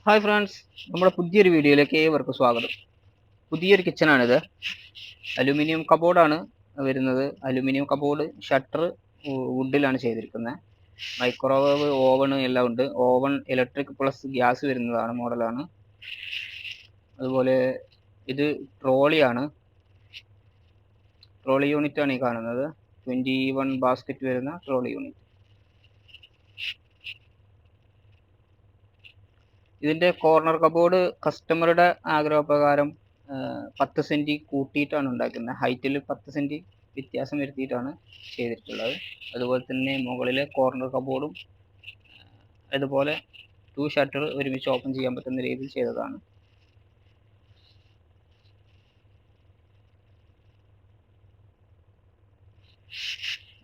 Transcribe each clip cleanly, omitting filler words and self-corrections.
Hi friends, നമ്മുടെ പുതിയൊരു വീഡിയോയിലേക്ക് ഏവർക്കും സ്വാഗതം. പുതിയൊരു കിച്ചണാണിത്. അലുമിനിയം കബോർഡാണ് വരുന്നത്. അലുമിനിയം കബോർഡ്, ഷട്ടർ വുഡിലാണ് ചെയ്തിരിക്കുന്നത്. മൈക്രോവേവ്, ഓവൺ എല്ലാം ഉണ്ട്. ഓവൺ ഇലക്ട്രിക് പ്ലസ് ഗ്യാസ് വരുന്നതാണ്, മോഡലാണ്. അതുപോലെ ഇത് ട്രോളിയാണ്. ട്രോളി യൂണിറ്റാണ് ഈ കാണുന്നത്. 21 ബാസ്ക്കറ്റ് വരുന്ന ട്രോളി യൂണിറ്റ്. ഇതിൻ്റെ കോർണർ കബോർഡ് കസ്റ്റമറുടെ ആഗ്രഹപ്രകാരം 10 സെൻറ്റി കൂട്ടിയിട്ടാണ് ഉണ്ടാക്കുന്നത്. ഹൈറ്റിൽ 10 സെൻറ്റി വ്യത്യാസം വരുത്തിയിട്ടാണ് ചെയ്തിട്ടുള്ളത്. അതുപോലെ തന്നെ മുകളിലെ കോർണർ കബോർഡും അതുപോലെ 2 ഷട്ടർ ഒരുമിച്ച് ഓപ്പൺ ചെയ്യാൻ പറ്റുന്ന രീതിയിൽ ചെയ്തതാണ്.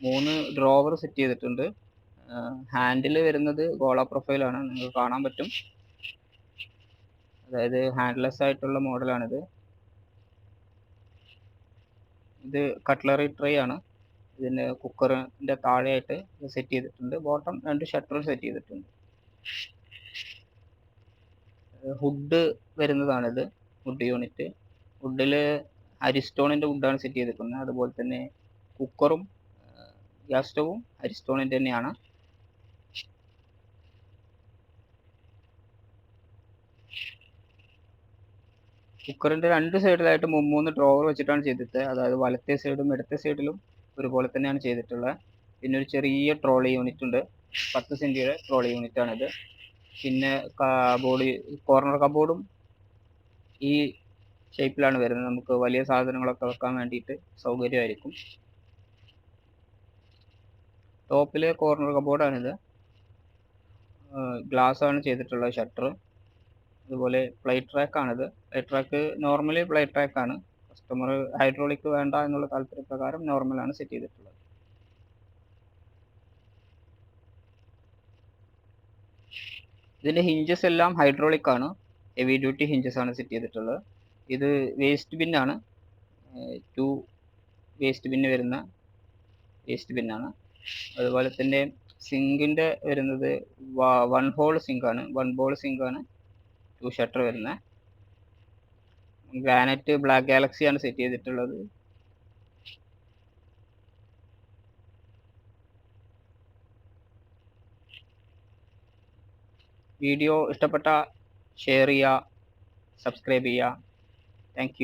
മൂന്ന് ഡ്രോവർ സെറ്റ് ചെയ്തിട്ടുണ്ട്. ഹാൻഡിൽ വരുന്നത് ഗോള പ്രൊഫൈലാണ്, നിങ്ങൾക്ക് കാണാൻ പറ്റും. അതായത് ഹാൻഡ്ലെസ് ആയിട്ടുള്ള മോഡലാണിത്. ഇത് കട്ട്ലറി ട്രേ ആണ്. ഇതിന് കുക്കറിൻ്റെ താഴെയായിട്ട് സെറ്റ് ചെയ്തിട്ടുണ്ട്. ബോട്ടം 2 ഷട്ടർ സെറ്റ് ചെയ്തിട്ടുണ്ട്. ഹുഡ് വരുന്നതാണിത്, ഹുഡ് യൂണിറ്റ്. വുഡിൽ അരിസ്റ്റോണിൻ്റെ വുഡാണ് സെറ്റ് ചെയ്തിരിക്കുന്നത്. അതുപോലെ തന്നെ കുക്കറും ഗ്യാസ് സ്റ്റവും അരിസ്റ്റോണിൻ്റെ തന്നെയാണ്. കുക്കറിൻ്റെ 2 സൈഡിലായിട്ട് 3 ഡ്രോവർ വെച്ചിട്ടാണ് ചെയ്തിട്ട്, അതായത് വലത്തെ സൈഡും ഇടത്തെ സൈഡിലും ഒരുപോലെ തന്നെയാണ് ചെയ്തിട്ടുള്ളത്. പിന്നെ ഒരു ചെറിയ ട്രോളി യൂണിറ്റ് ഉണ്ട്, 10 സെൻറ്റിയുടെ ട്രോളി യൂണിറ്റാണിത്. പിന്നെ കബോർഡ്, കോർണർ കബോർഡും ഈ ഷേപ്പിലാണ് വരുന്നത്. നമുക്ക് വലിയ സാധനങ്ങളൊക്കെ വെക്കാൻ വേണ്ടിയിട്ട് സൗകര്യമായിരിക്കും. ടോപ്പിലെ കോർണർ കബോർഡാണിത്. ഗ്ലാസ് ആണ് ചെയ്തിട്ടുള്ളത്, ഷട്ടർ. അതുപോലെ പ്ലേറ്റ് ട്രാക്കാണിത്. പ്ലേറ്റ് ട്രാക്ക് നോർമലി പ്ലേറ്റ് ട്രാക്കാണ്. കസ്റ്റമർ ഹൈഡ്രോളിക് വേണ്ട എന്നുള്ള താല്പര്യപ്രകാരം നോർമലാണ് സെറ്റ് ചെയ്തിട്ടുള്ളത്. ഇതിൻ്റെ ഹിഞ്ചസ് എല്ലാം ഹൈഡ്രോളിക് ആണ്. ഹെവി ഡ്യൂട്ടി ഹിഞ്ചസ് ആണ് സെറ്റ് ചെയ്തിട്ടുള്ളത്. ഇത് വേസ്റ്റ് ബിന്നാണ്. 2 വേസ്റ്റ് ബിന്ന് വരുന്ന വേസ്റ്റ് ബിന്നാണ്. അതുപോലെ തന്നെ സിങ്കിൻ്റെ വരുന്നത് 1 ഹോൾ സിങ്കാണ്. 1 ബോൾ സിങ്കാണ് 2 ഷട്ടർ വരുന്നത്. ഗ്രാനൈറ്റ് ബ്ലാക്ക് ഗാലക്സിയാണ് സെറ്റ് ചെയ്തിട്ടുള്ളത്. വീഡിയോ ഇഷ്ടപ്പെട്ട ഷെയർ ചെയ്യുക, സബ്സ്ക്രൈബ് ചെയ്യുക. Thank you.